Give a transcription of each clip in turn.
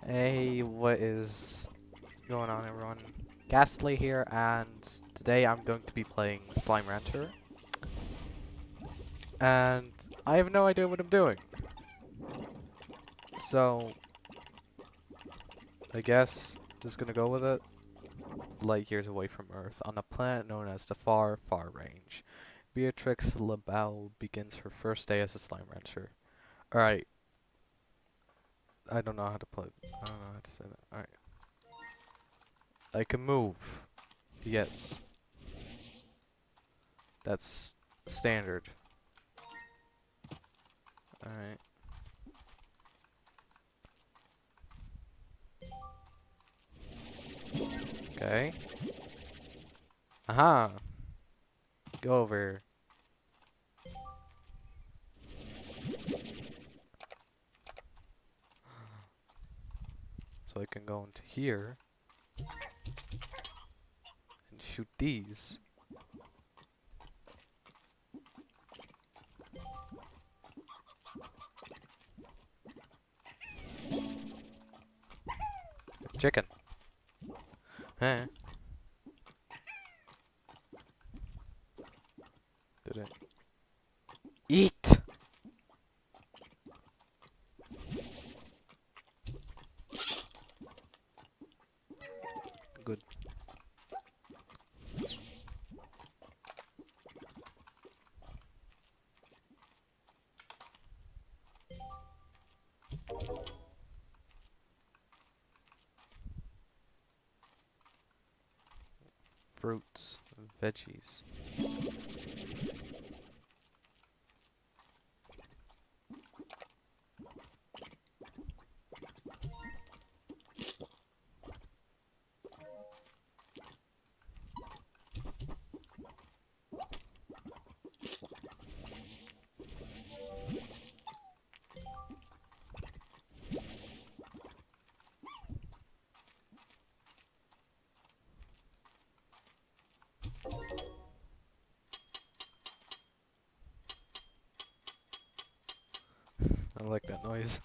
Hey, what is going on, everyone? Ghastly here, and today I'm going to be playing Slime Rancher, and I have no idea what I'm doing. So, I guess just gonna go with it. Light years away from Earth, on a planet known as the Far, Far Range, Beatrix LaBelle begins her first day as a Slime Rancher. Alright, I don't know how to play. I don't know how to say that. Alright. I can move. Yes. That's standard. Alright. Okay. Aha! Go over. So I can go into here and shoot these. Chicken. Eh. Did it? Eat! Good. Fruits. Veggies. I like that noise.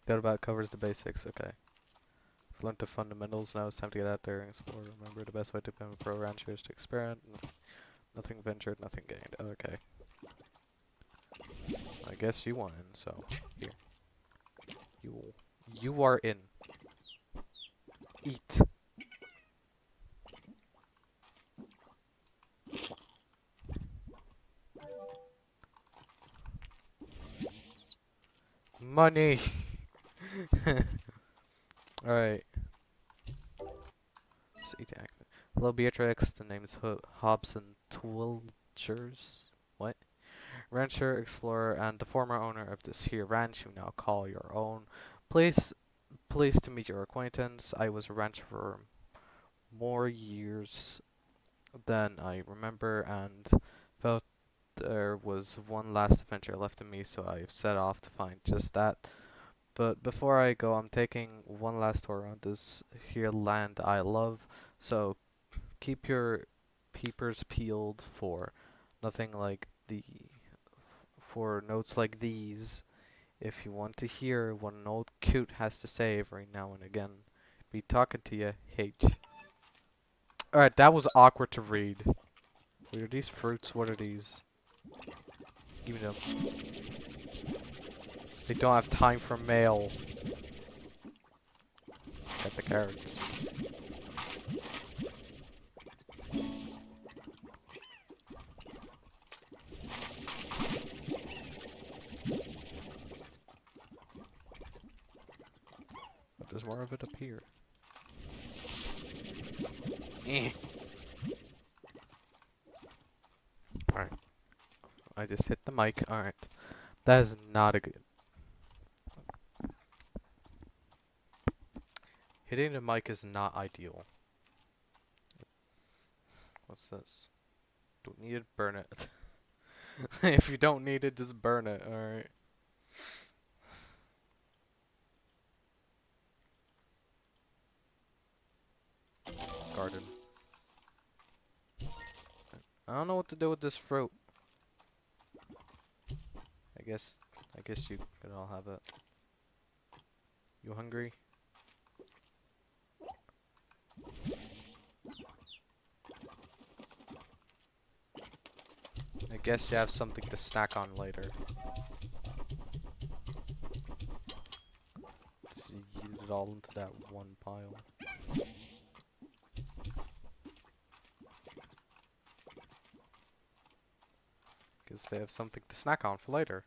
That about covers the basics. Okay. I've learned the fundamentals. Now it's time to get out there and explore. Remember, the best way to become a pro rancher is to experiment. Nothing ventured, nothing gained. Okay. I guess you want in, so here. You you are in. Eat. Money. Alright. So eat active. Hello, Beatrix. The name is Hobson Twilchers. What? Rancher, explorer, and the former owner of this here ranch you now call your own. Please, pleased to meet your acquaintance. I was a rancher for more years than I remember, and felt there was one last adventure left in me, so I've set off to find just that. But before I go, I'm taking one last tour around this here land I love, so keep your peepers peeled for nothing like the for notes like these. If you want to hear what an old coot has to say every now and again, be talking to you, H. Alright, that was awkward to read. What are these fruits? What are these? Give me them. They don't have time for mail. Get the carrots. But there's more of it up here. Eh. Alright. I just hit the mic. Alright. That is not a good... Hitting the mic is not ideal. What's this? Don't need it, burn it. If you don't need it, just burn it, alright. Garden. I don't know what to do with this fruit. I guess you could all have it. You hungry? I guess you have something to snack on later. Just eat it all into that one pile. Guess they have something to snack on for later.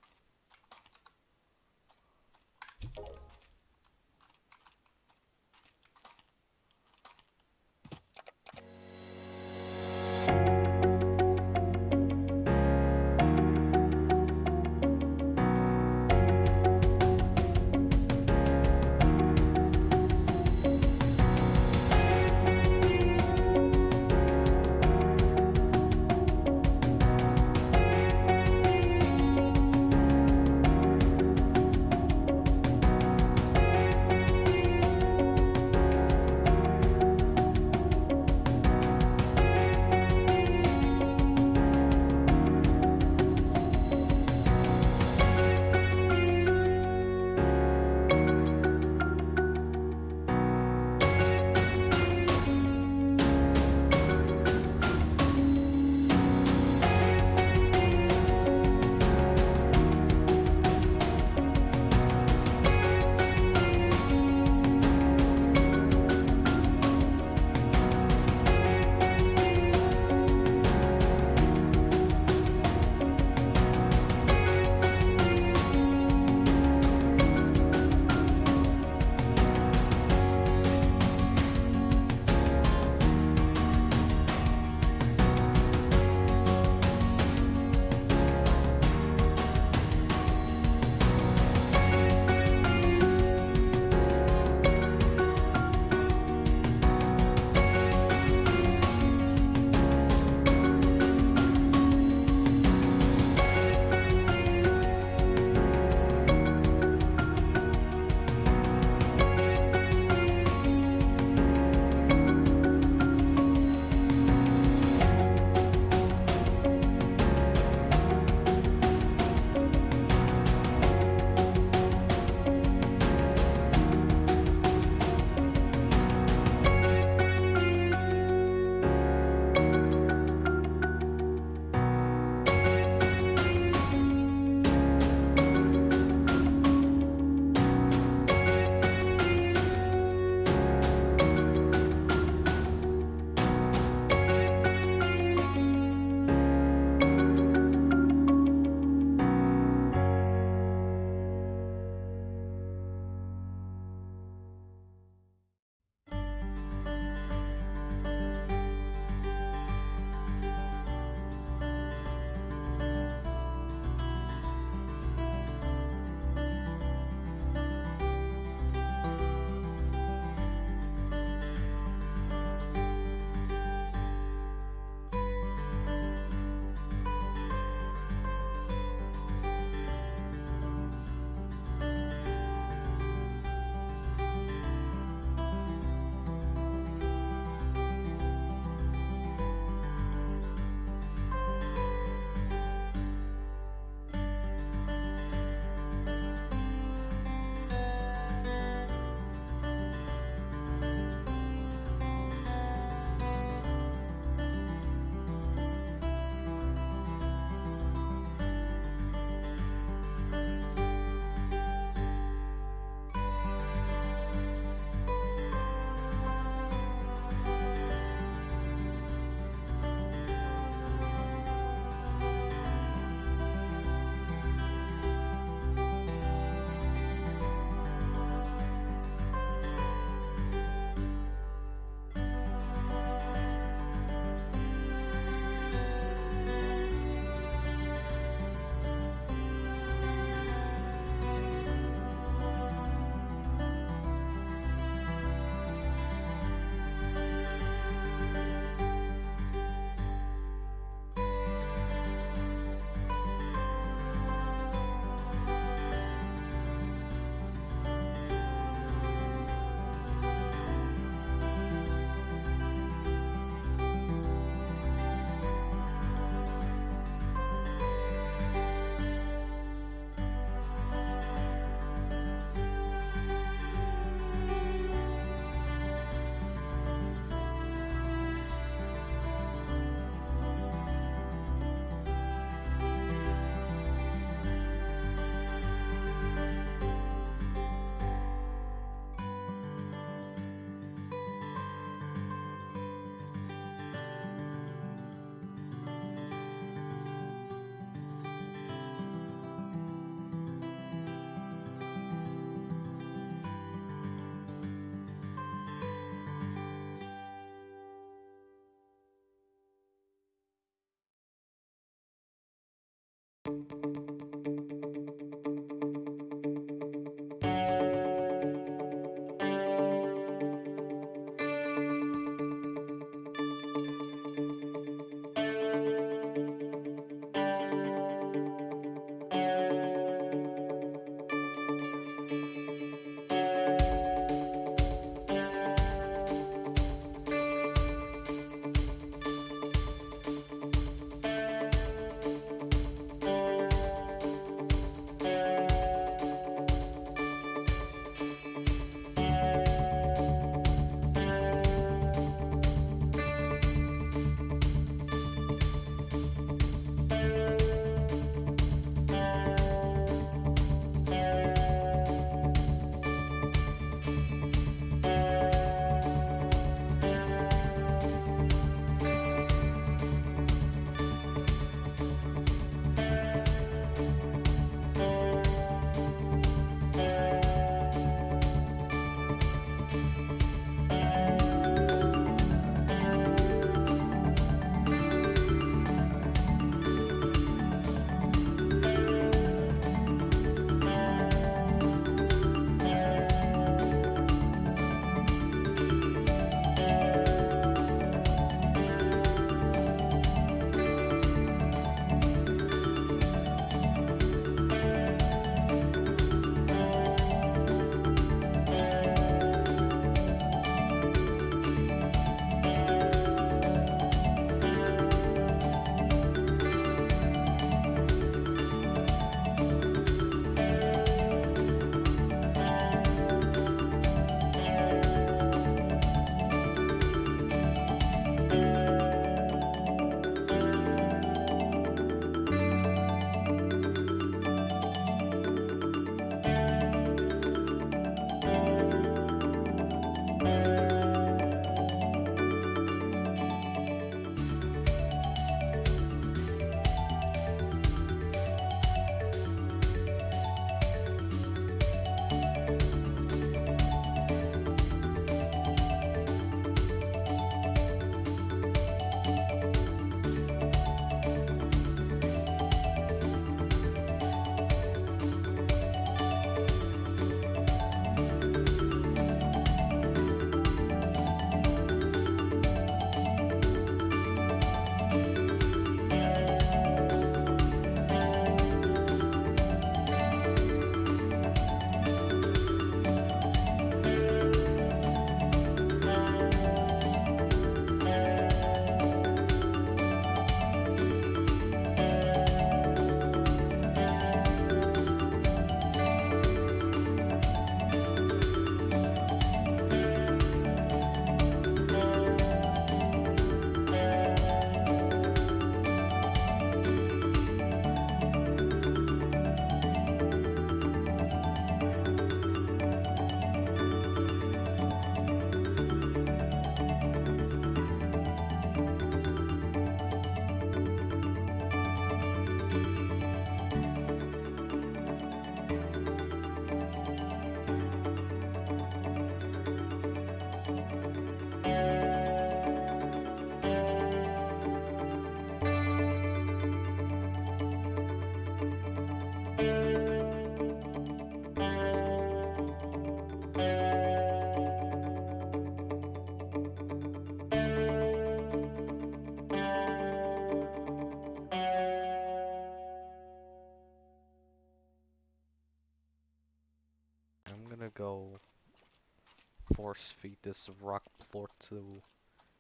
force feed this rock plort to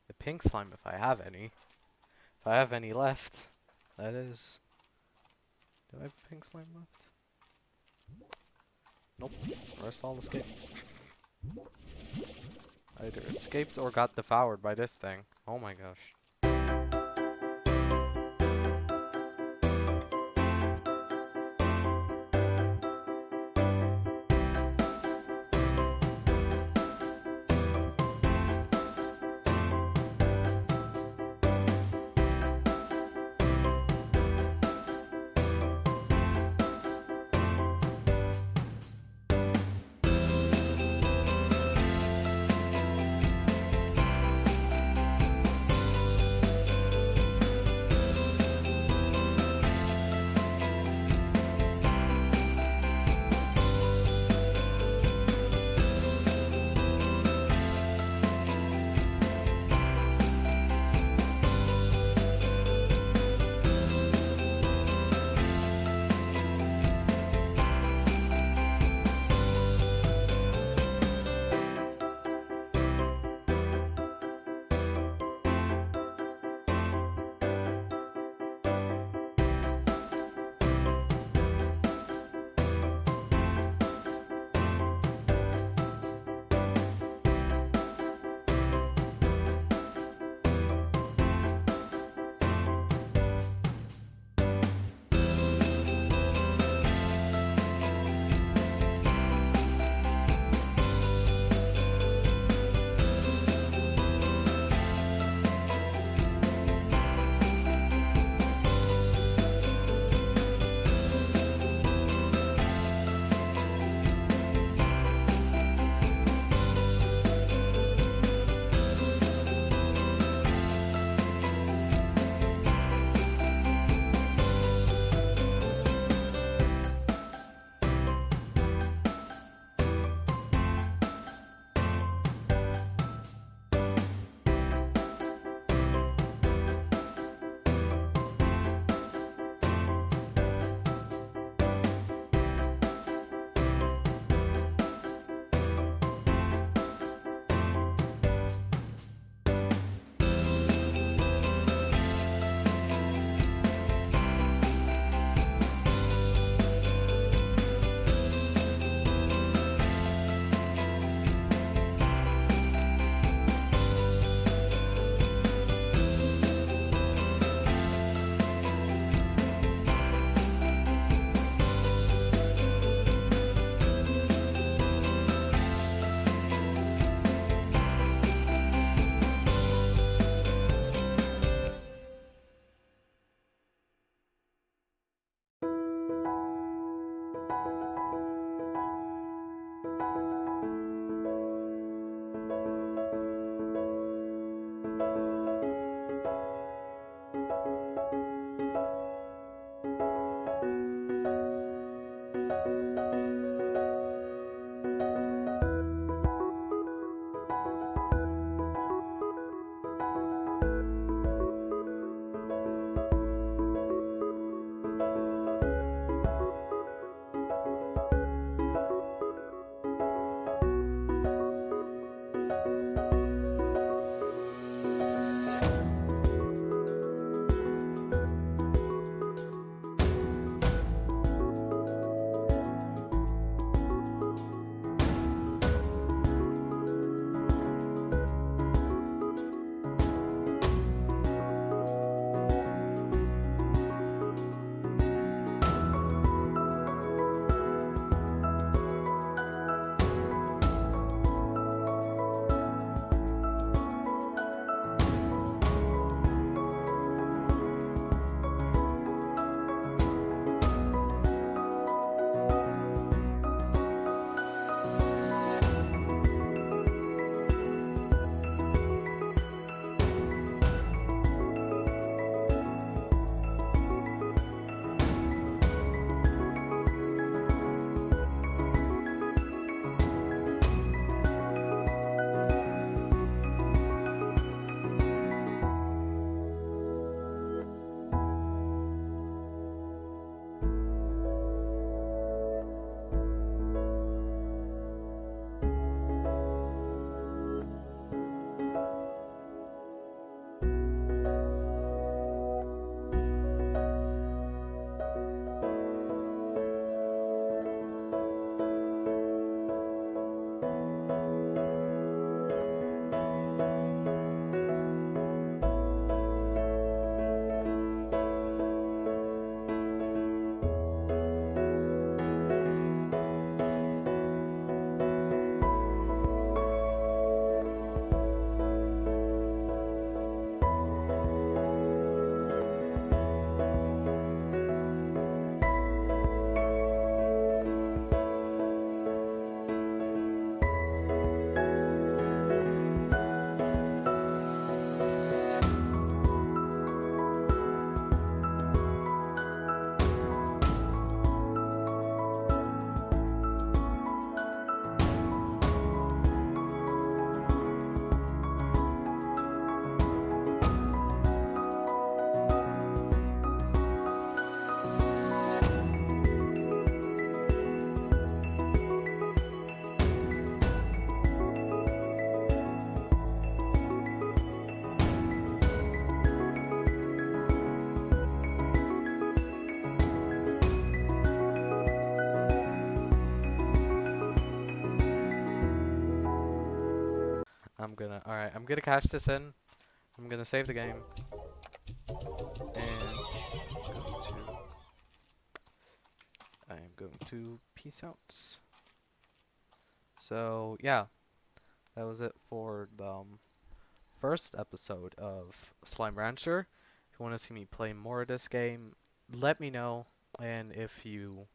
the pink slime if I have any. If I have any left, that is. Do I have pink slime left? Nope. The rest all escaped. Either escaped or got devoured by this thing. Oh my gosh. Alright, I'm gonna cash this in. I'm gonna save the game. And I am going to peace out. So, yeah, that was it for the first episode of Slime Rancher. If you want to see me play more of this game, let me know. And if you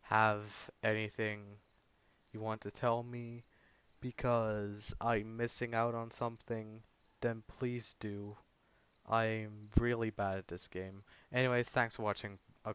have anything you want to tell me because I'm missing out on something, then please do. I'm really bad at this game. Anyways, thanks for watching.